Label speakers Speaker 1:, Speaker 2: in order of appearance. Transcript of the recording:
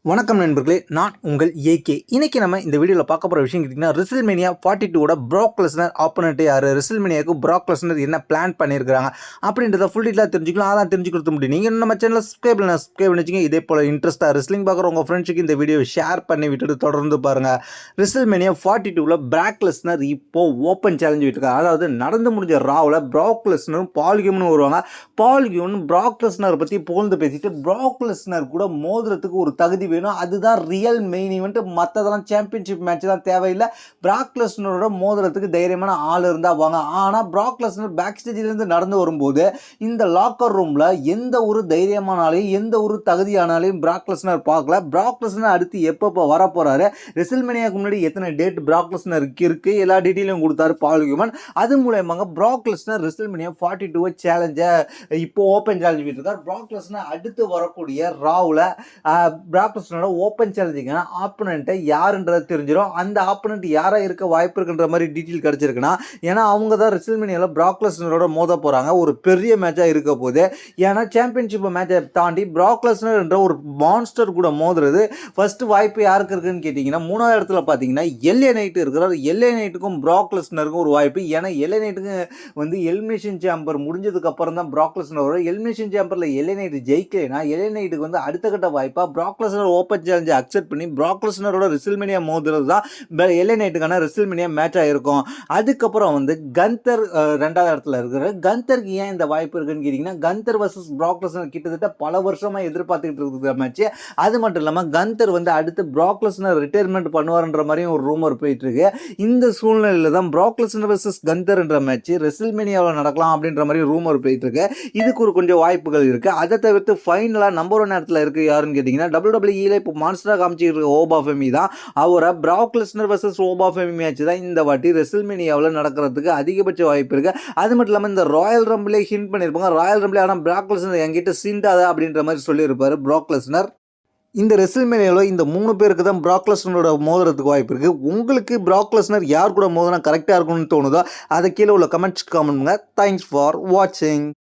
Speaker 1: வணக்கம் நண்பர்களே, நான் உங்கள் ஏகே. இன்னைக்கு நம்ம இந்த வீடியோவில் பார்க்க போகிற விஷயம் கேட்டிங்கன்னா, ரெசில்மேனியா 42 ப்ராக் லெஸ்னர் ஆப்போனண்ட் யார், ரெசில்மேனியாவுக்கு ப்ராக் லெஸ்னர் என்ன பிளான் பண்ணியிருக்காங்க அப்படின்றத ஃபுல் டீட்டெயிலாக தெரிஞ்சுக்கலாம். அதான் தெரிஞ்சுக்கிறது முடியும். நீங்கள் நம்ம சேனலில் சப்ஸ்கிரைப் பண்ணி வச்சுங்க. இதே போல் இன்ட்ரெஸ்ட்டாக ரெஸ்லிங் பார்க்குற உங்கள் ஃப்ரெண்ட்ஸுக்கு இந்த வீடியோ ஷேர் பண்ணி விட்டுட்டு தொடர்ந்து பாருங்கள். ரெசில்மேனியா 42 ப்ராக் லெஸ்னர் இப்போது ஓப்பன் சேலஞ்சு விட்டுருக்காங்க. அதாவது நடந்து முடிஞ்ச ராவில் ப்ராக் லெஸ்னரும் பால் ஹெய்மனும் வருவாங்க. பால் ஹெய்மன் ப்ராக் லெஸ்னர் பற்றி புகழ்ந்து பேசிட்டு ப்ராக் லெஸ்னர் கூட மோதுறதுக்கு ஒரு தகுதி வேணும், அதுதான் ரியல் மெயின் ஈவெண்ட், மற்றதெல்லாம் சாம்பியன்ஷிப் மேட்ச் தான் தேவையில்லை. ப்ராக் லெஸ்னரோட மோதுறதுக்கு தைரியமான ஆள் இருந்தால் வாங்க. ஆனால் ப்ராக் லெஸ்னர் பேக் ஸ்டேஜிலேருந்து நடந்து வரும்போது இந்த லாக்கர் ரூமில் எந்த ஒரு தைரியமான ஆளையும் எந்த ஒரு தகுதியானாலையும் ப்ராக் லெஸ்னர் பார்க்கல. ப்ராக் லெஸ்னர் அடுத்து எப்போ வர போகிறாரு, ரெசில்மேனியாவுக்கு முன்னாடி எத்தனை டேட் ப்ராக் லெஸ்னருக்கு இருக்குது, எல்லா டீட்டெயிலும் கொடுத்தாரு பால் ஹெய்மன். அது மூலயமாக ப்ராக் லெஸ்னர் ரெசில்மேனியா 42 சேலஞ்சை இப்போ ஓப்பன் சேலஞ்ச் விட்டுருக்கார். ப்ராக் லெஸ்னர் அடுத்து வரக்கூடிய ராவில் ப்ராக் லெஸ்னரோட ஓப்பன் சேலஞ்சிங்கான ஆப்போனண்ட்டை யாருன்றது தெரிஞ்சிடும். அந்த ஆப்போனண்ட் யாராக இருக்க வாய்ப்பு இருக்குன்ற மாதிரி டீட்டெயில் கிடச்சிருக்குன்னா, ஏன்னா அவங்க தான் ரெசில்மேனியாவில் ப்ராக் லெஸ்னரோட மோத போகிறாங்க. ஒரு பெரிய மேட்சாக இருக்க போது. ஏன்னா சாம்பியன்ஷிப் மேட்சை தாண்டி ப்ராக் லெஸ்னர் என்ற ஒரு மான்ஸ்டர் கூட மோதுறது ஃபர்ஸ்ட் வாய்ப்பு யாருக்கு இருக்குன்னு கேட்டிங்கன்னா, மூணாவது இடத்துல பார்த்தீங்கன்னா எல்ஏ நைட் இருக்கிறார். எல்ஏ நைட்டுக்கும் ப்ராக் லெஸ்னருக்கும் ஒரு வாய்ப்பு. ஏன்னா எல்ஏ நைட்டுக்கு வந்து எலிமினேஷன் சேம்பர் முடிஞ்சதுக்கு அப்புறம் தான் ப்ராக் லெஸ்னர் வரும். எலிமினேஷன் சேம்பரில் எல்ஏ நைட் ஜெயிக்கலைன்னா எல்ஏ நைட்டுக்கு வந்து அடுத்த கட்ட வாய்ப்பாக ப்ராக் லெஸ்னர் ஓப்பன் சேலஞ்சை அக்செப்ட் பண்ணி ப்ராக் லெஸ்னரோட ரெசில்மேனியா மோதுறது தான் எல்ஏ நைட்டுக்கான ரெசில்மேனியா மேட்சாக இருக்கும். அதுக்கப்புறம் வந்து கந்தர் ரெண்டாவது இடத்துல இருக்கிற கந்தருக்கு ஏன் இந்த வாய்ப்பு இருக்குன்னு கேட்டிங்கன்னா, கந்தர் வர்சஸ் ப்ராக் லெஸ்னர் கிட்டத்தட்ட பல வருஷமாக எதிர்பார்த்துக்கிட்டு இருக்கிற மேட்ச். அது மட்டும் இல்லாமல் கந்தர் வந்து அடுத்து ப்ராக் லெஸ்னர் ரிட்டையர்மெண்ட் பண்ணுவார்ன்ற மாதிரியும் ஒரு ரூமர் போயிட்டு இருக்கு. இந்த சூழ்நிலையில் தான் ப்ராக் லெஸ்னர் வர்சஸ் கந்தர் என்ற மேட்ச் ரெசில்மேனியாவில் நடக்கலாம் அப்படின்ற மாதிரி ரூமர் போயிட்டு இருக்கு. இதுக்கு ஒரு கொஞ்சம் வாய்ப்புகள் இருக்கு. அதை தவிர்த்து ஃபைனலாக நம்பர் 1 இடத்துல இருக்கு யாருன்னு கேட்டிங்கன்னா, WWE இப்போ மான்ஸ்டராக காமிச்சிட்டு ஓபா ஃபெமி தான். அவரை Prague Lesnar versus ஓபா Femi match தான் இந்த வாட்டி ரெசில்மேனியாவில் நடக்கிறதுக்கு அதிகபட்ச வாய்ப்பு இருக்கு. அது மட்டும் இல்லாமல் இந்த ராயல் ரம்பிளே ஹிண்ட் பண்ணியிருப்பாங்க. ராயல் ரம்பிளே ஆனால் ப்ராக் லெஸ்னர் என்கிட்ட சீண்டாதா அப்படின்ற மாதிரி சொல்லியிருப்பாரு ப்ராக் லெஸ்னர். இந்த ரெசில்மேனியாவில் இந்த 3 பேருக்கு தான் ப்ராக் லெஸ்னரோட மோதுறதுக்கு வாய்ப்பு இருக்குது. உங்களுக்கு ப்ராக் லெஸ்னர் யார் கூட மோதினா கரெக்டாக இருக்கும்னு தோணுதோ அதை கீழே உள்ள கமெண்ட் பண்ணுங்க. தேங்க்ஸ் ஃபார் வாட்சிங்.